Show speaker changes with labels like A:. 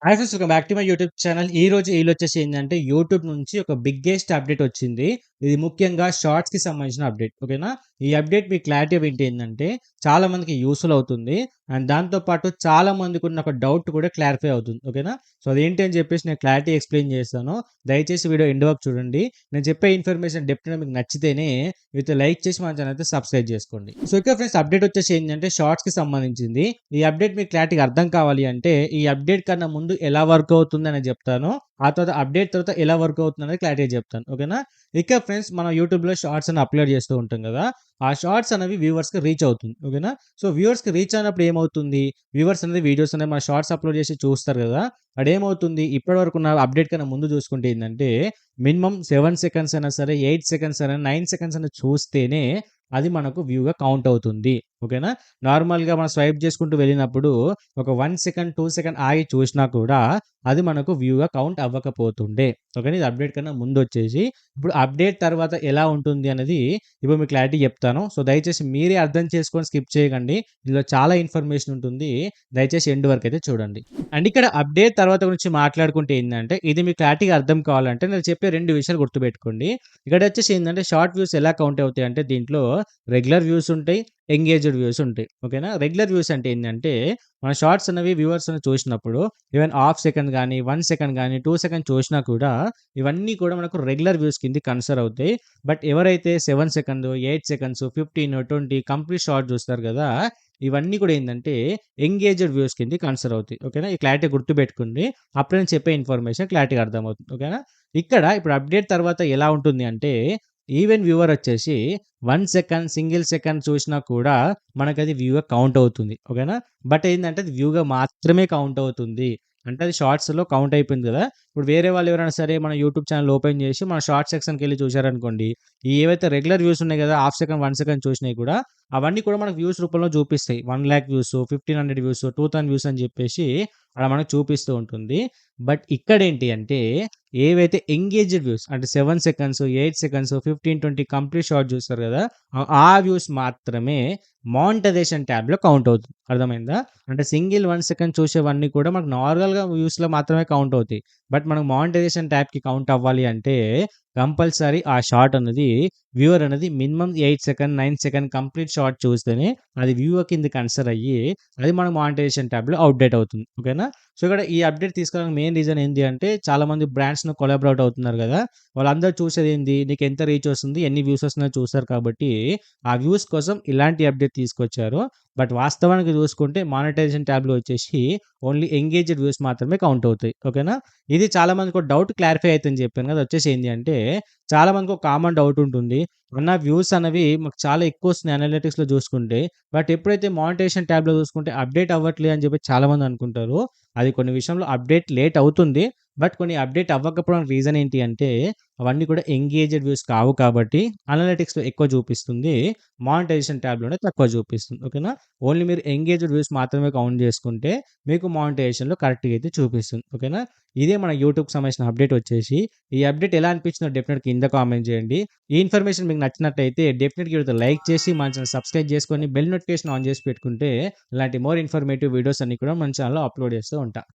A: Hi friends, welcome back to my YouTube channel. ఈరోజు ఈళ్ళొచ్చేసి ఏందంటే, YouTube నుంచి ఒక బిగ్గెస్ట్ అప్డేట్ వచ్చింది. ఇది ముఖ్యంగా షార్ట్స్‌కి సంబంధించిన అప్డేట్. ఓకేనా? ఈ అప్డేట్ మీకు క్లారిటీ ఏంటి ఏందంటే, చాలా మందికి యూజ్‌ఫుల్ అవుతుంది. అండ్ దాంతో పాటు చాలా మందికున్న ఒక డౌట్ కూడా క్లారిఫై అవుతుంది. ఓకేనా? సో, అదేంటి అని చెప్పేసి నేను క్లారిటీ ఎక్స్‌ప్లెయిన్ చేస్తాను. దయచేసి వీడియో ఎండ్ వరకు చూడండి. నేను చెప్పే ఇన్ఫర్మేషన్ డెఫినెట్‌గా మీకు నచ్చితేనే అయితే లైక్ చేసి మన ఛానల్ అయితే సబ్స్క్రైబ్ చేసుకోండి. సో, ఇక ఫ్రెండ్స్ అప్డేట్ వచ్చేసి ఏంటంటే షార్ట్స్‌కి సంబంధించింది. ఈ అప్డేట్ మీకు క్లారిటీగా అర్థం కావాలి అంటే, ఈ అప్డేట్ కన్నా ముందు ఎలా వర్క్ అవుతుందని చెప్తాను. ఆ తర్వాత అప్డేట్ తర్వాత ఎలా వర్క్ అవుతుందనేది క్లారిటీగా చెప్తాను. ఓకేనా? ఇక ఫ్రెండ్స్ మనం యూట్యూబ్‌లో షార్ట్స్ అని అప్‌లోడ్ చేస్తూ ఉంటాం కదా! ఆ షార్ట్స్ అనేవి వ్యూవర్స్‌కి రీచ్ అవుతుంది. ఓకేనా? సో, వ్యూవర్స్‌కి రీచ్ అయినప్పుడు ఏమవుతుంది? వ్యూవర్స్ అనేది వీడియోస్ అనేవి మన షార్ట్స్ అప్‌లోడ్ చేసి చూస్తారు కదా! అప్పుడేమవుతుంది? ఇప్పటివరకు ఉన్న అప్డేట్ కన్నా ముందు చూసుకుంటే ఏందంటే, మినిమమ్ 7 సెకండ్స్ అయినా సరే, 8 సెకండ్స్ అయినా, 9 సెకండ్స్ అయినా చూస్తేనే అది మనకు వ్యూగా కౌంట్ అవుతుంది. ఓకేనా? నార్మల్‌గా మనం స్వైప్ చేసుకుంటూ వెళ్ళినప్పుడు ఒక 1 సెకండ్, 2 సెకండ్ ఆగి చూసినా కూడా అది మనకు వ్యూగా కౌంట్ అవ్వకపోతుండే. ఓకేనా? ఇది అప్డేట్ కన్నా ముందొచ్చేసి, ఇప్పుడు అప్డేట్ తర్వాత ఎలా ఉంటుంది అనేది ఇప్పుడు మీకు క్లారిటీ చెప్తాను. సో, దయచేసి మీరే అర్థం చేసుకొని స్కిప్ చేయకండి. ఇందులో చాలా ఇన్ఫర్మేషన్ ఉంటుంది. దయచేసి ఎండ్ వరకైతే చూడండి. అండ్ ఇక్కడ అప్డేట్ తర్వాత గురించి మాట్లాడుకుంటే ఏందంటే, ఇది మీకు క్లారిటీగా అర్థం కావాలంటే నేను చెప్పే 2 విషయాలు గుర్తుపెట్టుకోండి. ఇక్కడొచ్చేసి ఏందంటే, షార్ట్ వ్యూస్ ఎలా కౌంట్ అవుతాయంటే దీంట్లో రెగ్యులర్ వ్యూస్ ఉంటాయి. ఎంగేజ్డ్ వ్యూస్ ఉంటాయి. ఓకేనా? రెగ్యులర్ వ్యూస్ అంటే ఏందంటే, మన షార్ట్స్ అనేవి వ్యూవర్స్ చూసినప్పుడు ఈవెన్ హాఫ్ సెకండ్ గాని, 1 సెకండ్ గాని, 2 సెకండ్ చూసినా కూడా ఇవన్నీ కూడా మనకు రెగ్యులర్ వ్యూస్ కిందకి కన్సిడర్ అవుతాయి. బట్ ఎవరైతే 7 సెకండ్, 8 సెకండ్స్, 15, 20 కంప్లీట్ షార్ట్ చూస్తారు కదా! ఇవన్నీ కూడా ఏందంటే ఎంగేజ్డ్ వ్యూస్ కిందకి కన్సిడర్ అవుతాయి. ఓకేనా? ఈ క్లారిటీ గుర్తుపెట్టుకోండి. అప్పుడు నేను చెప్పే ఇన్ఫర్మేషన్ క్లారిటీగా అర్థమవుతుంది. ఓకేనా? ఇక్కడ ఇప్పుడు అప్డేట్ తర్వాత ఎలా ఉంటుంది అంటే, ఈవెన్ వ్యూవర్ వచ్చేసి 1 సెకండ్, సింగిల్ సెకండ్ చూసినా కూడా మనకది వ్యూగా కౌంట్ అవుతుంది. ఓకేనా? బట్ ఏందంటే అది వ్యూగా మాత్రమే కౌంట్ అవుతుంది. అంటే అది షార్ట్స్‌లో కౌంట్ అయిపోయింది గదా! ఇప్పుడు వేరే వాళ్ళు ఎవరైనా సరే మన యూట్యూబ్ ఛానెల్ ఓపెన్ చేసి మన షార్ట్ సెక్షన్‌కెళ్ళి చూసారనుకోండి. ఈ ఏవైతే రెగ్యులర్ వ్యూస్ ఉన్నాయి గదా! హాఫ్ సెకండ్, 1 సెకండ్ చూసినయి కూడా అవన్నీ కూడా మనకు వ్యూస్ రూపంలో చూపిస్తాయి. 1,00,000 వ్యూస్, 1,500 వ్యూస్, 2,000 వ్యూస్ అని చెప్పేసి అలా మనకు చూపిస్తూ ఉంటుంది. బట్ ఇక్కడేంటి అంటే ఏవైతే ఎంగేజ్డ్ వ్యూస్ అంటే 7 సెకండ్స్, 8 సెకండ్స్, 15, 20 కంప్లీట్ షార్ట్ చూస్తారు గదా! ఆ వ్యూస్ మాత్రమే మానిటైజేషన్ ట్యాబ్‌లో కౌంట్ అవుతుంది. అర్థమైందా? అంటే సింగిల్ 1 సెకండ్ చూసేవన్నీ కూడా మనకు నార్మల్‌గా వ్యూస్‌లో మాత్రమే కౌంట్ అవుతాయి. బట్ మనకు మానిటైజేషన్ ట్యాబ్‌కి కౌంట్ అవ్వాలి అంటే కంపల్సరీ ఆ షార్ట్ అనేది వ్యూవర్ అనేది minimum 8 second, 9 second complete short చూస్తేనే అది వ్యూవర్ కింద కన్సిడర్ అయ్యి అది మన మానిటైజేషన్ ట్యాబ్‌లో అప్డేట్ అవుతుంది. ఓకేనా? సో, ఇక్కడ ఈ అప్డేట్ తీసుకోవడానికి మెయిన్ రీజన్ ఏంది అంటే చాలామంది బ్రాండ్స్‌ను కొలాబరేట్ అవుతున్నారు గదా! వాళ్ళందరూ చూసేదేంది? నీకెంత రీచ్ వస్తుంది? ఎన్ని వ్యూస్ వస్తున్నాయో చూస్తారు కాబట్టి ఆ వ్యూస్ కోసం ఇలాంటి అప్డేట్ తీసుకొచ్చారు. బట్ వాస్తవానికి చూసుకుంటే మానిటైజేషన్ ట్యాబ్‌లో వచ్చేసి ఓన్లీ ఎంగేజ్డ్ వ్యూస్ మాత్రమే కౌంట్ అవుతాయి. ఓకేనా? ఇది చాలా మందికి ఒక డౌట్ క్లారిఫై అయితుందని చెప్పాను కదా! వచ్చేసి ఏంది అంటే చాలా మందికి ఒక కామన్ డౌట్ ఉంటుంది. అన్న వ్యూస్ అనేవి మాకు చాలా ఎక్కువొస్తున్నాయి అనలిటిక్స్‌లో చూసుకుంటే. బట్ ఎప్పుడైతే మానిటైజేషన్ ట్యాబ్‌లో చూసుకుంటే అప్డేట్ అవ్వట్లేదు అని చెప్పి చాలామంది అనుకుంటారు. అది కొన్ని విషయంలో అప్డేట్ లేట్ అవుతుంది. బట్ కొన్ని అప్డేట్ అవ్వకపోవడానికి రీజన్ ఏంటి అంటే అవన్నీ కూడా ఎంగేజ్డ్ వ్యూస్ కావు కాబట్టి అనలిటిక్స్‌లో ఎక్కువ చూపిస్తుంది. మానిటైజేషన్ ట్యాబ్‌లోనే తక్కువ చూపిస్తుంది. ఓకేనా? ఓన్లీ మీరు ఎంగేజ్డ్ వ్యూస్ మాత్రమే కౌంట్ చేసుకుంటే మీకు మానిటైజేషన్‌లో కరెక్ట్‌గా అయితే చూపిస్తుంది. ఓకేనా? ఇదే మన యూట్యూబ్‌కి సంబంధించిన అప్డేట్ వచ్చేసి. ఈ అప్డేట్ ఎలా అనిపించిందో డెఫినెట్‌గా కింద కామెంట్ చేయండి. ఈ ఇన్ఫర్మేషన్ మీకు నచ్చినట్టయితే డెఫినెట్‌గా వీడియోతో లైక్ చేసి మన ఛానెల్ సబ్స్క్రైబ్ చేసుకొని బెల్ నోటిఫికేషన్ ఆన్ చేసి పెట్టుకుంటే ఇలాంటి మోర్ ఇన్ఫర్మేటివ్ వీడియోస్ అన్నీ కూడా మన ఛానెల్‌లో అప్‌లోడ్ చేస్తూ ఉంటా.